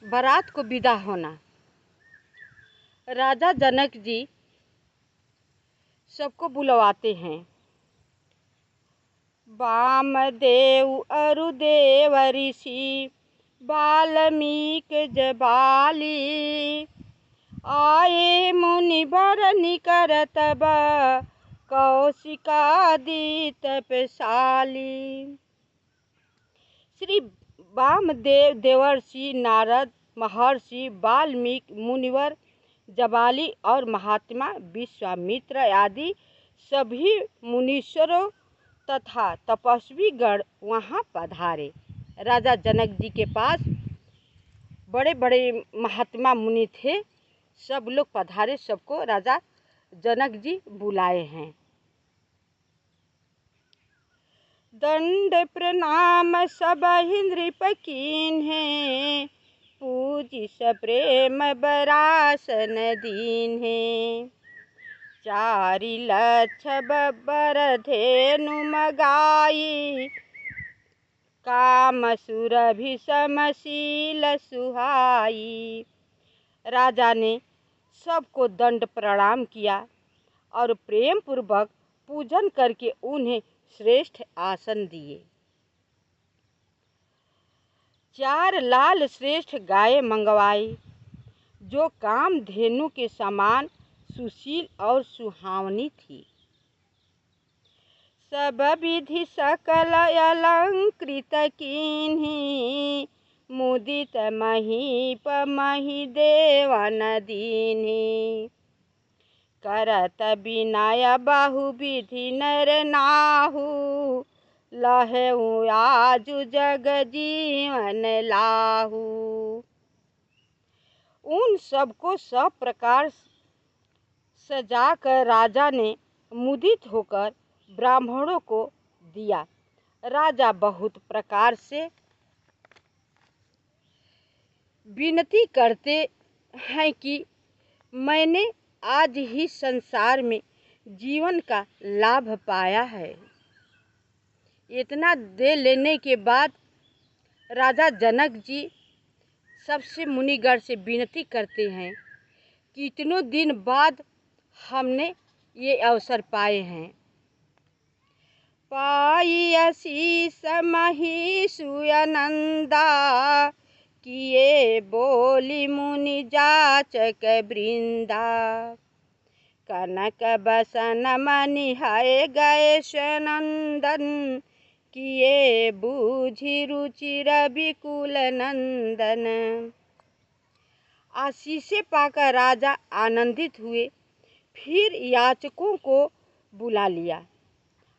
बारात को विदा होना। राजा जनक जी सबको बुलवाते हैं। वामदेव अरुदेव ऋषि वाल्मीकि जबाली, आए मुनिवर निकर तब कौशिकादि तपशाली। श्री वामदेव देवर्षि, नारद महर्षि, वाल्मीकि मुनिवर, जबाली और महात्मा विश्वामित्र आदि सभी मुनीश्वरों तथा तपस्वी गण वहाँ पधारे। राजा जनक जी के पास बड़े बड़े महात्मा मुनि थे, सब लोग पधारे, सबको राजा जनक जी बुलाए हैं। दंड प्रणाम सबहि नृप कीन्हे, पूजि सप्रेम बरासन दीन्हे। चारि लक्ष बब्बर धेनु मगाई, काम सुरभि समशील सुहाई। राजा ने सबको दंड प्रणाम किया और प्रेम पूर्वक पूजन करके उन्हें श्रेष्ठ आसन दिए। 4 लाल श्रेष्ठ गायें मंगवाई, जो कामधेनु के समान सुशील और सुहावनी थी। सब विधि सकल अलंकृत कीन्ही, मुदित महीप मही देवन दीन्ही। करत विनय बहुविधि नर नाहु, लहऊ आजु जग जीवन लाहू। उन सबको सब प्रकार सजाकर राजा ने मुदित होकर ब्राह्मणों को दिया। राजा बहुत प्रकार से विनती करते हैं कि मैंने आज ही संसार में जीवन का लाभ पाया है। इतना दे लेने के बाद राजा जनक जी सबसे मुनिगण से विनती करते हैं कि इतनों दिन बाद हमने ये अवसर पाए हैं। पाई आशीष मही सुयनंदा, किए बोली मुनि जाचक वृंदा। कनक बसन मनि है गए नंदन, किए बूझी रुचि रविकुल नंदन। आशीषें पाकर राजा आनंदित हुए, फिर याचकों को बुला लिया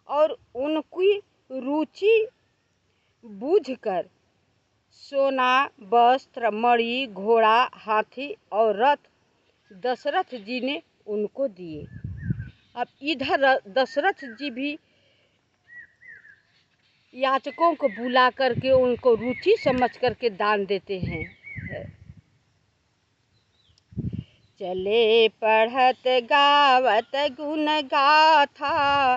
और उनकी रुचि बूझकर सोना, वस्त्र, मणि, घोड़ा, हाथी और रथ दशरथ जी ने उनको दिए। अब इधर दशरथ जी भी याचकों को बुला करके उनको रुचि समझ करके दान देते हैं। चले पढ़त गावत गुण गाथा,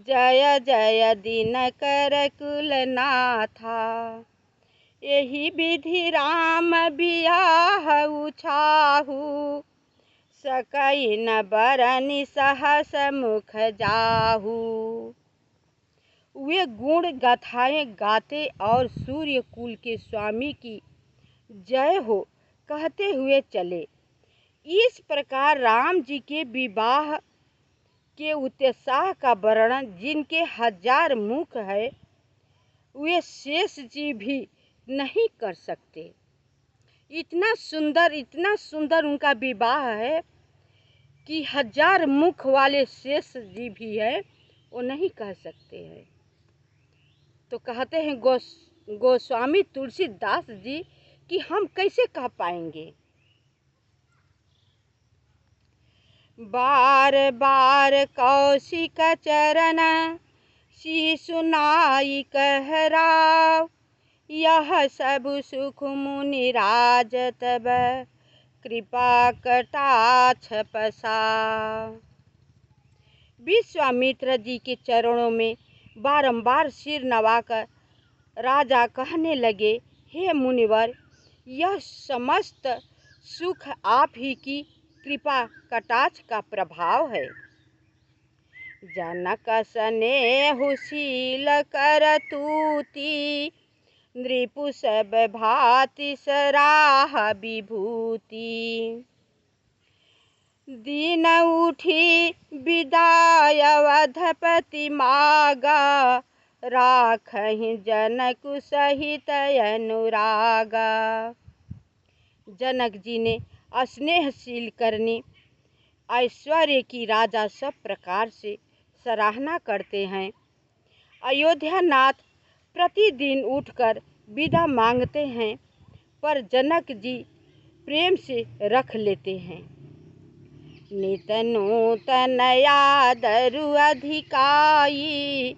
जय जय दिनकर कुलनाथा। यही विधि राम बियाह उछाहु, सकई न बरनि सहस मुख जाहू। वे गुण गाथाएं गाते और सूर्य कुल के स्वामी की जय हो कहते हुए चले। इस प्रकार राम जी के विवाह के उत्साह का वर्णन जिनके 1000 मुख है, वे शेष जी भी नहीं कर सकते। इतना सुंदर उनका विवाह है कि 1000 मुख वाले शेष जी भी है, वो नहीं कह सकते हैं। तो कहते हैं गोस्वामी तुलसीदास जी कि हम कैसे कह पाएंगे। बार बार कौशिक चरण शिशुनाई कहराव, यह सब सुख मुनि राज तब कृपा कटाक्ष पसाव। विश्वामित्र जी के चरणों में बारंबार सिर नवाकर राजा कहने लगे, हे मुनिवर, यह समस्त सुख आप ही की कृपा कटाक्ष का प्रभाव है। जनक स्नेहुशील करतूति, नृपु सब भांति सराह विभूति। दिन उठी विदाय अवधपति मागा, राखहि जनक सहित अनुरागा। जनक जी ने स्नेहशील करनी ऐश्वर्य की राजा सब प्रकार से सराहना करते हैं। अयोध्या नाथ प्रतिदिन उठकर विदा मांगते हैं, पर जनक जी प्रेम से रख लेते हैं। नित नूतन आदरु अधिकाई,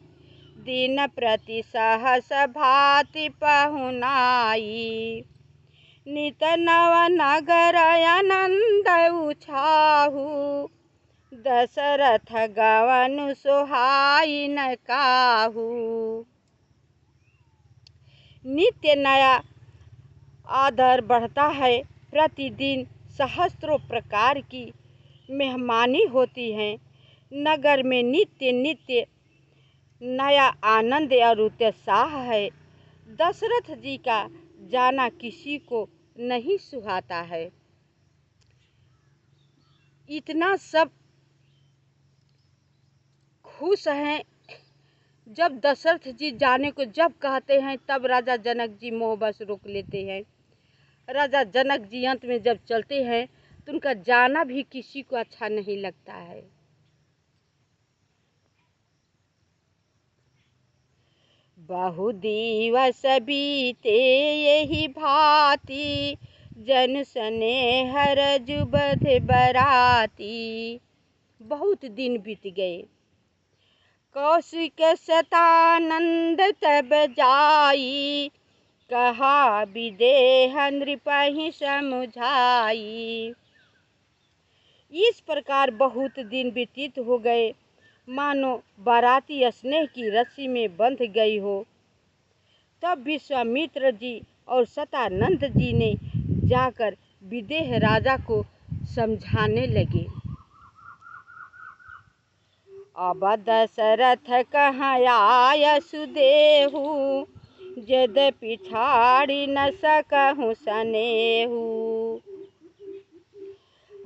दिन प्रति सहस भांति पहुनाई। नित नव नगर आनंद उछाहु, दशरथ गवन सोहाई न काहू। नित्य नया आदर बढ़ता है। प्रतिदिन सहस्त्रों प्रकार की मेहमानी होती है। नगर में नित्य नित्य नया आनंद और उत्साह है। दशरथ जी का जाना किसी को नहीं सुहाता है। इतना सब खुश हैं। जब दशरथ जी जाने को जब कहते हैं, तब राजा जनक जी मोह बस रोक लेते हैं। राजा जनक जी अंत में जब चलते हैं तो उनका जाना भी किसी को अच्छा नहीं लगता है। बहु दिवस बीते यही भांति, जन स्नेह रजु बध बराती। बहुत दिन बीत गए। कौशिक शतानंद तब जाई, कहा विदेह नृपहि समुझाई। इस प्रकार बहुत दिन व्यतीत हो गए, मानो बाराती स्नेह की रस्सी में बंध गई हो। तब विश्वामित्र जी और शतानंद जी ने जाकर विदेह राजा को समझाने लगे। अब दशरथ कहाँ आय सुदेहु, यद्यपि छाड़ी न सकहु सनेहु।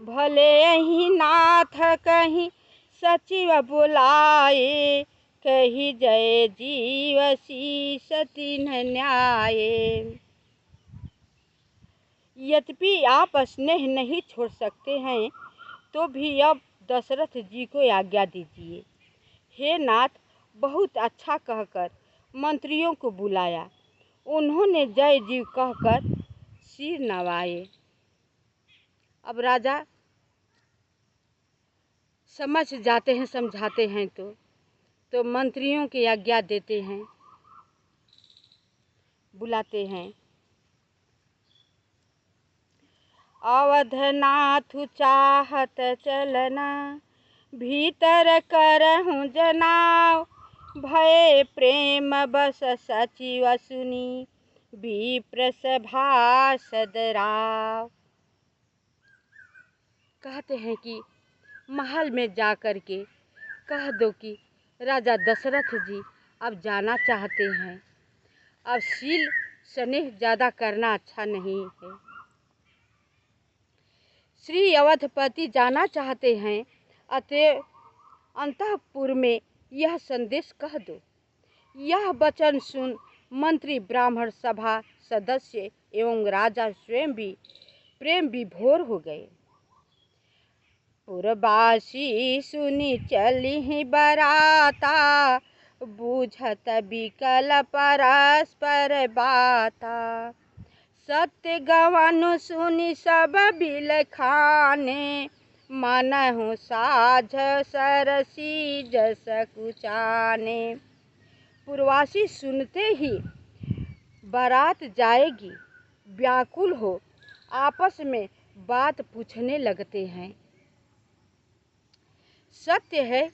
भले ही नाथ कहीं सचिव बुलाए, कही जय जीव शीस तिन्ह न्याय। यद्यपि आप स्नेह नहीं छोड़ सकते हैं, तो भी अब दशरथ जी को आज्ञा दीजिए। हे नाथ, बहुत अच्छा कहकर मंत्रियों को बुलाया। उन्होंने जय जीव कहकर सिर नवाए। अब राजा समझ जाते हैं, समझाते हैं तो मंत्रियों की आज्ञा देते हैं, बुलाते हैं। अवधनाथ चाहत चलना, भीतर करहूँ जनाव। भय प्रेम बस सचिव सुनी, विप्र सभासद राव। कहते हैं कि महल में जा कर के कह दो कि राजा दशरथ जी अब जाना चाहते हैं। अब शील स्नेह ज़्यादा करना अच्छा नहीं है। श्री अवधपति जाना चाहते हैं, अतएव अंतःपुर में यह संदेश कह दो। यह वचन सुन मंत्री, ब्राह्मण, सभा सदस्य एवं राजा स्वयं भी प्रेम विभोर हो गए। पुरवासी सुनी चली बराता, बूझत बिकल परस्पर बाता। सत्य गवन सुनी सब बिल खाने, मनहु साझ सरसी जस कुचाने। पुरवासी सुनते ही बारात जाएगी व्याकुल हो आपस में बात पूछने लगते हैं। सत्य है,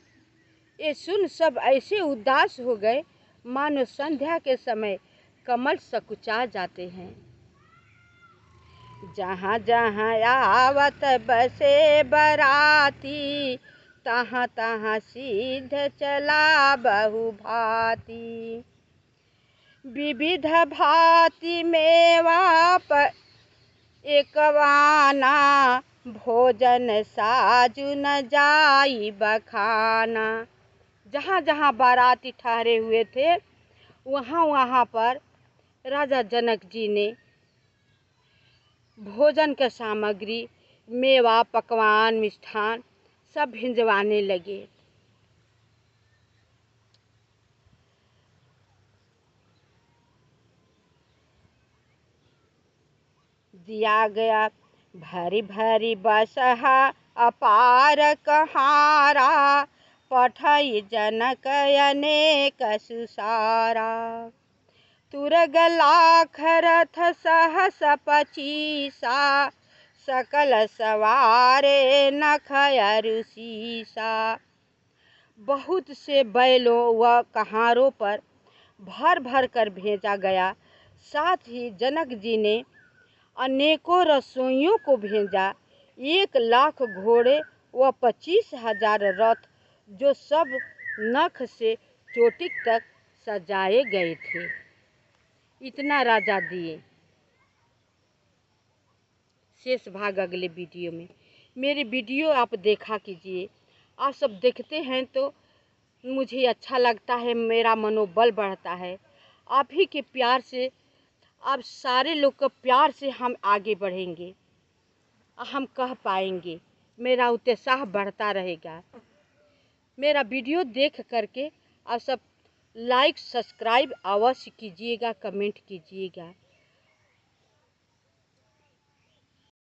ये सुन सब ऐसे उदास हो गए मानो संध्या के समय कमल सकुचा जाते हैं। जहाँ जहाँ आवत बसे बराती, तहाँ तहाँ सिद्ध चला बहु भांति। विविध भांति मेवा एकवाना, भोजन साजु न जाई बखाना। जहाँ जहाँ बाराती ठहरे हुए थे वहाँ वहाँ पर राजा जनक जी ने भोजन का सामग्री, मेवा, पकवान, मिष्ठान सब भिजवाने लगे। दिया गया भरी भरी बसहा अपार कहारा, पठई जनक अनेक सुसारा। तुरग लाख रथ सहस पचीसा, सकल सवारे नख अरु सीसा। बहुत से बैलों व कहारों पर भर भर कर भेजा गया। साथ ही जनक जी ने अनेकों रसोइयों को भेजा। 1,00,000 घोड़े व 25,000 रथ, जो सब नख से चोटी तक सजाए गए थे। इतना राजा दिए। शेष भाग अगले वीडियो में। मेरी वीडियो आप देखा कीजिए। आप सब देखते हैं तो मुझे अच्छा लगता है, मेरा मनोबल बढ़ता है। आप ही के प्यार से, आप सारे लोग का प्यार से हम आगे बढ़ेंगे, हम कह पाएंगे, मेरा उत्साह बढ़ता रहेगा। मेरा वीडियो देख करके आप सब लाइक सब्सक्राइब अवश्य कीजिएगा, कमेंट कीजिएगा।